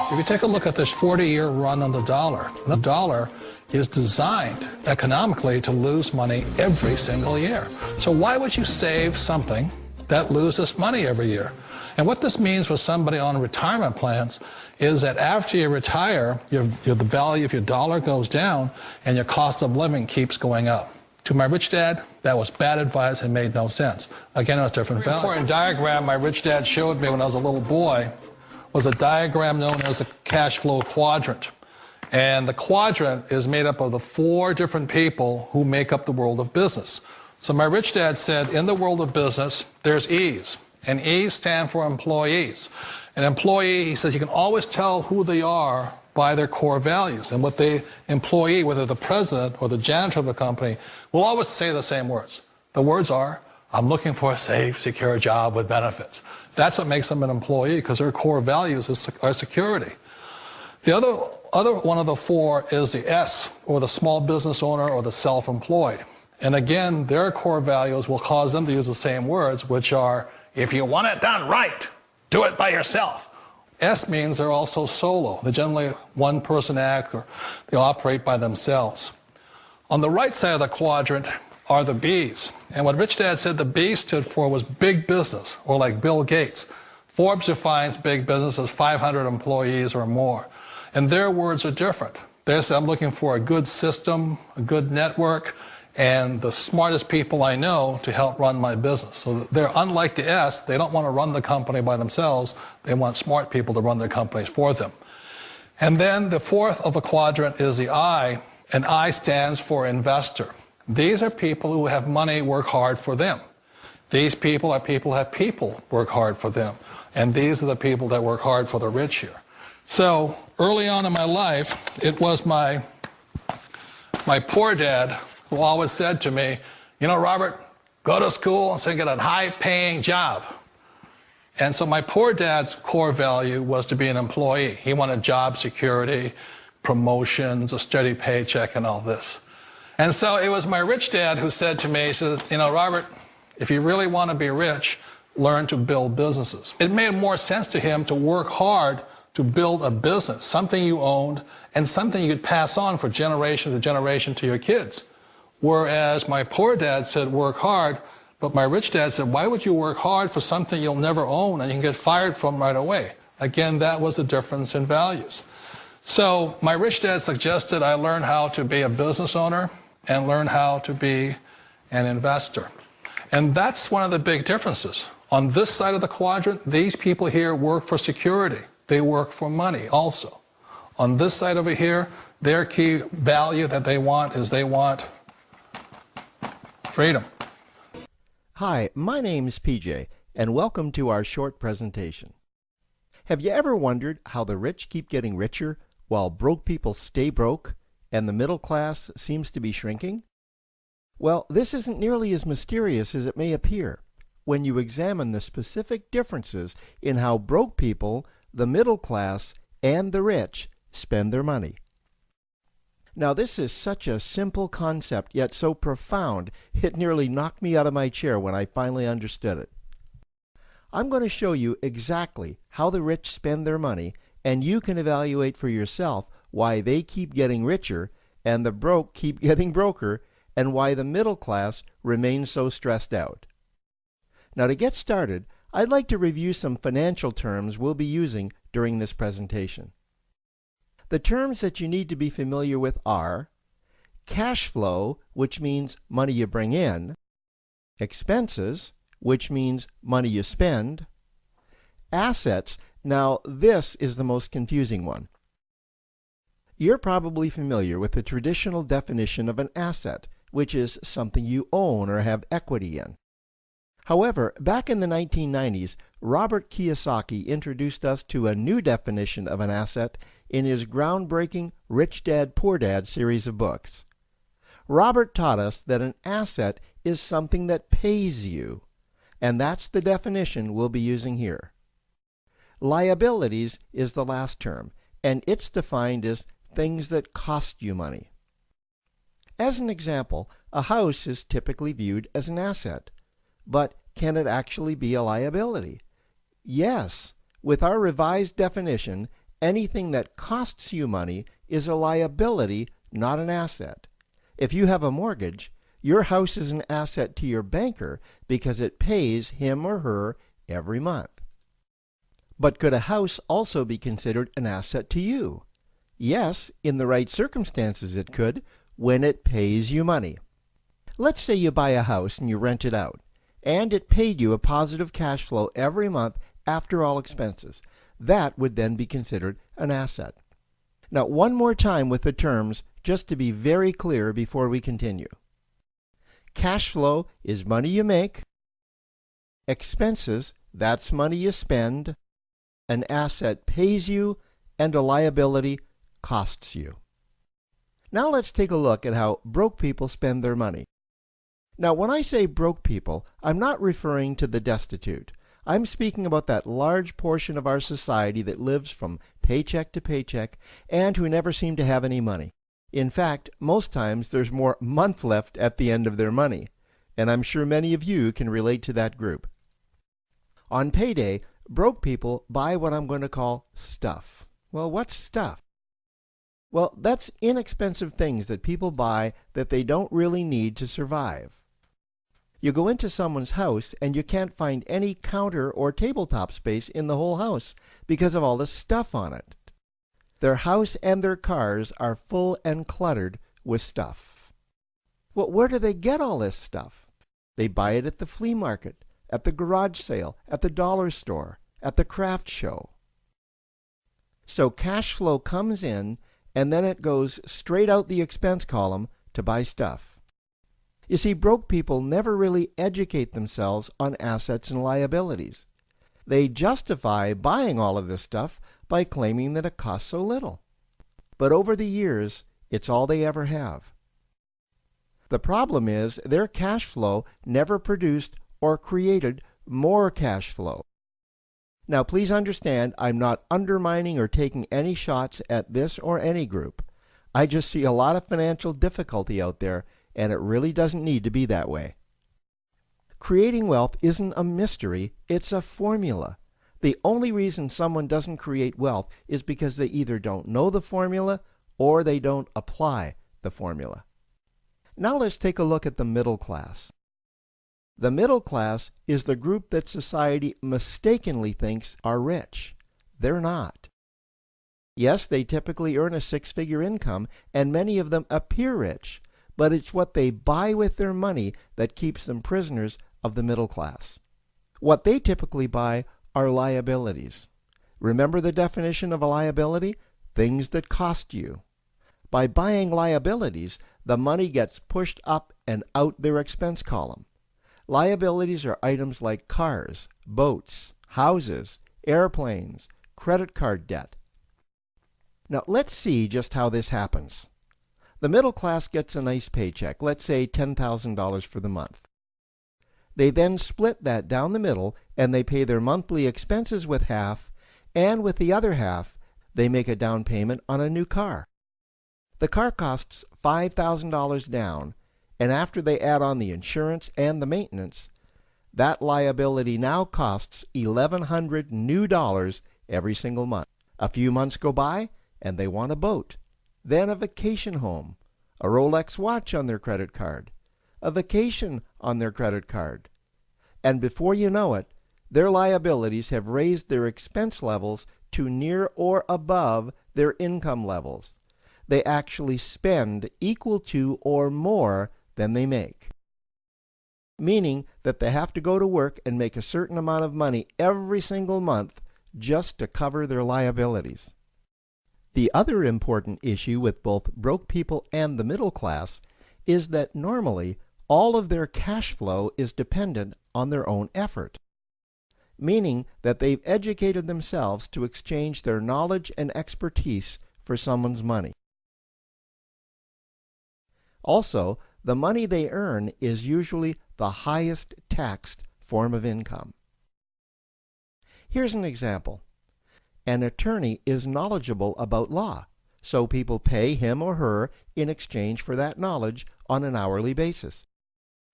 If you take a look at this 40-year run on the dollar is designed economically to lose money every single year. So why would you save something that loses money every year? And what this means for somebody on retirement plans is that after you retire, the value of your dollar goes down and your cost of living keeps going up. To my rich dad, that was bad advice and made no sense. Again, it was different value. An important diagram my rich dad showed me when I was a little boy was a diagram known as a cash flow quadrant. And the quadrant is made up of the 4 different people who make up the world of business. So my rich dad said, in the world of business, there's E's. And E's stand for employees. An employee, he says, you can always tell who they are by their core values. And what the employee, whether the president or the janitor of the company, will always say the same words. The words are, I'm looking for a safe, secure job with benefits. That's what makes them an employee, because their core values are security. The other one of the 4 is the S, or the small business owner or the self-employed. And again, their core values will cause them to use the same words, which are, if you want it done right, do it by yourself. S means they're also solo. They're generally one-person act, or they operate by themselves. On the right side of the quadrant are the B's. And what Rich Dad said the B stood for was big business, or like Bill Gates. Forbes defines big business as 500 employees or more. And their words are different. They say, I'm looking for a good system, a good network, and the smartest people I know to help run my business. So they're unlike the S. They don't want to run the company by themselves. They want smart people to run their companies for them. And then the 4th of the quadrant is the I, and I stands for investor. These are people who have money work hard for them. These people are people who have people work hard for them. And these are the people that work hard for the rich here. So early on in my life, it was my poor dad who always said to me, you know, Robert, go to school and so get a high-paying job. And so my poor dad's core value was to be an employee. He wanted job security, promotions, a steady paycheck, and all this. And so it was my rich dad who said to me, he says, you know, Robert, if you really want to be rich, learn to build businesses. It made more sense to him to work hard to build a business, something you owned, and something you could pass on for generation to generation to your kids. Whereas my poor dad said, work hard, but my rich dad said, why would you work hard for something you'll never own and you can get fired from right away? Again, that was the difference in values. So my rich dad suggested I learn how to be a business owner and learn how to be an investor. And that's one of the big differences. On this side of the quadrant, these people here work for security. They work for money also. On this side over here, their key value that they want is they want freedom. Hi, my name's PJ, and welcome to our short presentation. Have you ever wondered how the rich keep getting richer while broke people stay broke and the middle class seems to be shrinking? Well, this isn't nearly as mysterious as it may appear when you examine the specific differences in how broke people, the middle class, and the rich spend their money. Now, this is such a simple concept, yet so profound, it nearly knocked me out of my chair when I finally understood it. I'm going to show you exactly how the rich spend their money, and you can evaluate for yourself why they keep getting richer and the broke keep getting broker, and why the middle class remains so stressed out. Now, to get started, I'd like to review some financial terms we'll be using during this presentation. The terms that you need to be familiar with are cash flow, which means money you bring in, expenses, which means money you spend, assets. Now, this is the most confusing one. You're probably familiar with the traditional definition of an asset, which is something you own or have equity in. However, back in the 1990s, Robert Kiyosaki introduced us to a new definition of an asset in his groundbreaking Rich Dad, Poor Dad series of books. Robert taught us that an asset is something that pays you, and that's the definition we'll be using here. Liabilities is the last term, and it's defined as things that cost you money. As an example, a house is typically viewed as an asset. But can it actually be a liability? Yes. With our revised definition, Anything that costs you money is a liability, not an asset. If you have a mortgage, your house is an asset to your banker because it pays him or her every month. But could a house also be considered an asset to you? Yes, in the right circumstances it could, when it pays you money. Let's say you buy a house and you rent it out, and it paid you a positive cash flow every month after all expenses. That would then be considered an asset. Now, one more time with the terms, just to be very clear before we continue. Cash flow is money you make. Expenses, that's money you spend. An asset pays you, and a liability costs you. Now let's take a look at how broke people spend their money. Now, when I say broke people, I'm not referring to the destitute. I'm speaking about that large portion of our society that lives from paycheck to paycheck and who never seem to have any money. In fact, most times there's more month left at the end of their money, and I'm sure many of you can relate to that group. On payday, broke people buy what I'm going to call stuff. Well, what's stuff? Well, that's inexpensive things that people buy that they don't really need to survive. You go into someone's house and you can't find any counter or tabletop space in the whole house because of all the stuff on it. Their house and their cars are full and cluttered with stuff. Well, where do they get all this stuff? They buy it at the flea market, at the garage sale, at the dollar store, at the craft show. So cash flow comes in and then it goes straight out the expense column to buy stuff. You see, broke people never really educate themselves on assets and liabilities. They justify buying all of this stuff by claiming that it costs so little. But over the years, it's all they ever have. The problem is their cash flow never produced or created more cash flow. Now, please understand, I'm not undermining or taking any shots at this or any group. I just see a lot of financial difficulty out there, and it really doesn't need to be that way. Creating wealth isn't a mystery, it's a formula. The only reason someone doesn't create wealth is because they either don't know the formula or they don't apply the formula. Now let's take a look at the middle class. The middle class is the group that society mistakenly thinks are rich. They're not. Yes, they typically earn a six-figure income, and many of them appear rich, but it's what they buy with their money that keeps them prisoners of the middle class. What they typically buy are liabilities. Remember the definition of a liability? Things that cost you. By buying liabilities, the money gets pushed up and out their expense column. Liabilities are items like cars, boats, houses, airplanes, credit card debt. Now let's see just how this happens. The middle class gets a nice paycheck, let's say $10,000 for the month. They then split that down the middle and they pay their monthly expenses with half, and with the other half, they make a down payment on a new car. The car costs $5,000 down, and after they add on the insurance and the maintenance, that liability now costs $1,100 new dollars every single month. A few months go by, and they want a boat, then a vacation home, a Rolex watch on their credit card, a vacation on their credit card. And before you know it, their liabilities have raised their expense levels to near or above their income levels. They actually spend equal to or more than they make. Meaning that they have to go to work and make a certain amount of money every single month just to cover their liabilities. The other important issue with both broke people and the middle class is that normally all of their cash flow is dependent on their own effort, meaning that they've educated themselves to exchange their knowledge and expertise for someone's money. Also, the money they earn is usually the highest taxed form of income. Here's an example. An attorney is knowledgeable about law, so people pay him or her in exchange for that knowledge on an hourly basis.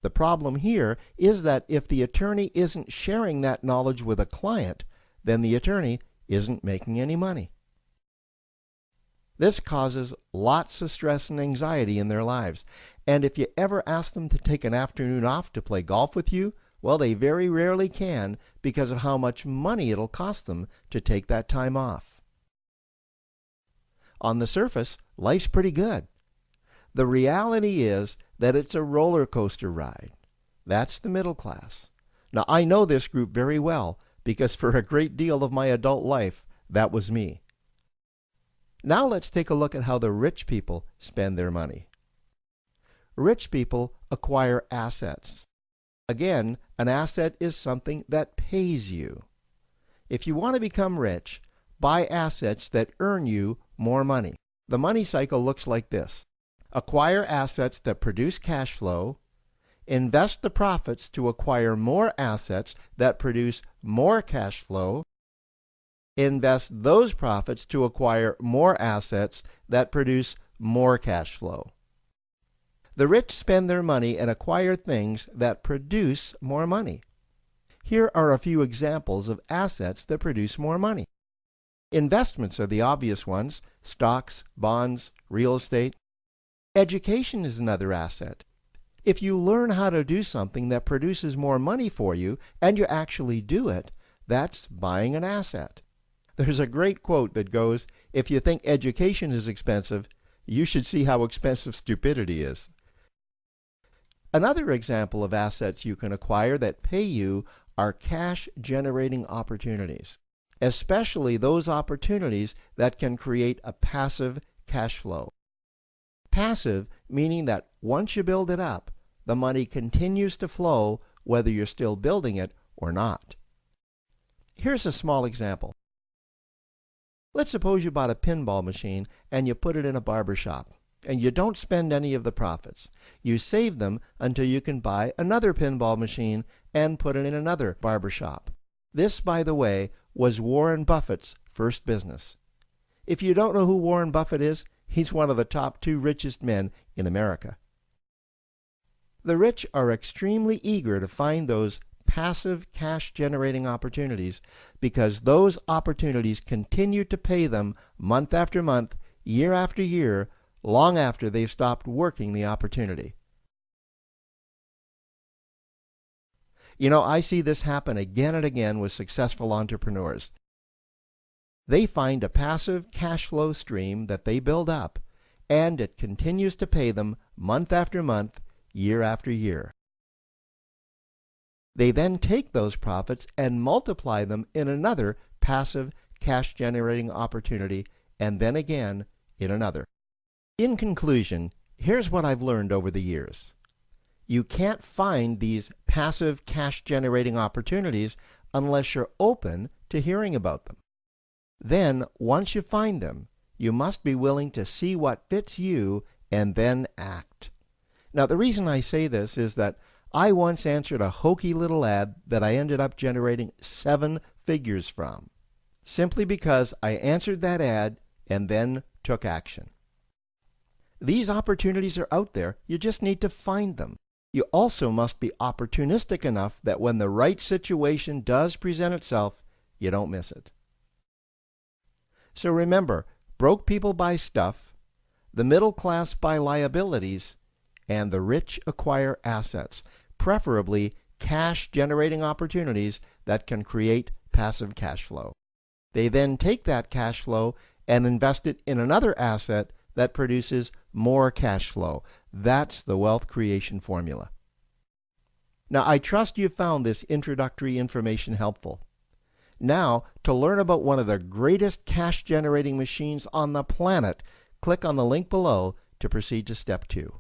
The problem here is that if the attorney isn't sharing that knowledge with a client, then the attorney isn't making any money. This causes lots of stress and anxiety in their lives. And if you ever ask them to take an afternoon off to play golf with you, well, they very rarely can because of how much money it'll cost them to take that time off. On the surface, life's pretty good. The reality is that it's a roller coaster ride. That's the middle class. Now, I know this group very well because for a great deal of my adult life, that was me. Now let's take a look at how the rich people spend their money. Rich people acquire assets. Again, an asset is something that pays you. If you want to become rich, buy assets that earn you more money. The money cycle looks like this. Acquire assets that produce cash flow, invest the profits to acquire more assets that produce more cash flow, invest those profits to acquire more assets that produce more cash flow. The rich spend their money and acquire things that produce more money. Here are a few examples of assets that produce more money. Investments are the obvious ones: stocks, bonds, real estate. Education is another asset. If you learn how to do something that produces more money for you and you actually do it, that's buying an asset. There's a great quote that goes, "If you think education is expensive, you should see how expensive stupidity is." Another example of assets you can acquire that pay you are cash-generating opportunities, especially those opportunities that can create a passive cash flow. Passive meaning that once you build it up, the money continues to flow whether you're still building it or not. Here's a small example. Let's suppose you bought a pinball machine and you put it in a barber shop, and you don't spend any of the profits. You save them until you can buy another pinball machine and put it in another barber shop. This, by the way, was Warren Buffett's first business. If you don't know who Warren Buffett is, he's one of the top 2 richest men in America. The rich are extremely eager to find those passive cash-generating opportunities because those opportunities continue to pay them month after month, year after year, long after they've stopped working the opportunity. You know, I see this happen again and again with successful entrepreneurs. They find a passive cash flow stream that they build up, and it continues to pay them month after month, year after year. They then take those profits and multiply them in another passive cash-generating opportunity, and then again in another. In conclusion, here's what I've learned over the years. You can't find these passive cash-generating opportunities unless you're open to hearing about them. Then, once you find them, you must be willing to see what fits you and then act. Now, the reason I say this is that I once answered a hokey little ad that I ended up generating 7 figures from, simply because I answered that ad and then took action. These opportunities are out there. You just need to find them. You also must be opportunistic enough that when the right situation does present itself, you don't miss it. So remember, broke people buy stuff, the middle class buy liabilities, and the rich acquire assets, preferably cash-generating opportunities that can create passive cash flow. They then take that cash flow and invest it in another asset that produces more cash flow. That's the wealth creation formula. Now, I trust you found this introductory information helpful. Now, to learn about one of the greatest cash-generating machines on the planet, click on the link below to proceed to step 2.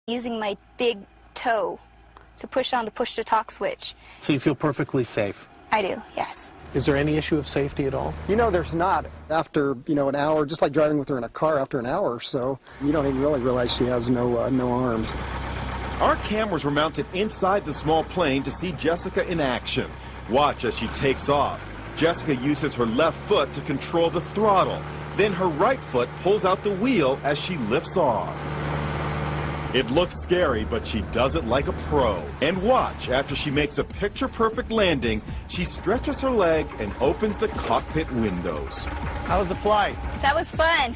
Using my big toe to push on the push-to-talk switch. So you feel perfectly safe? I do, yes. Is there any issue of safety at all? You know, there's not. After, an hour, just like driving with her in a car, after an hour or so, you don't even really realize she has no arms. Our cameras were mounted inside the small plane to see Jessica in action. Watch as she takes off. Jessica uses her left foot to control the throttle. Then her right foot pulls out the wheel as she lifts off. It looks scary, but she does it like a pro. And watch, after she makes a picture-perfect landing, she stretches her leg and opens the cockpit windows. How was the flight? That was fun.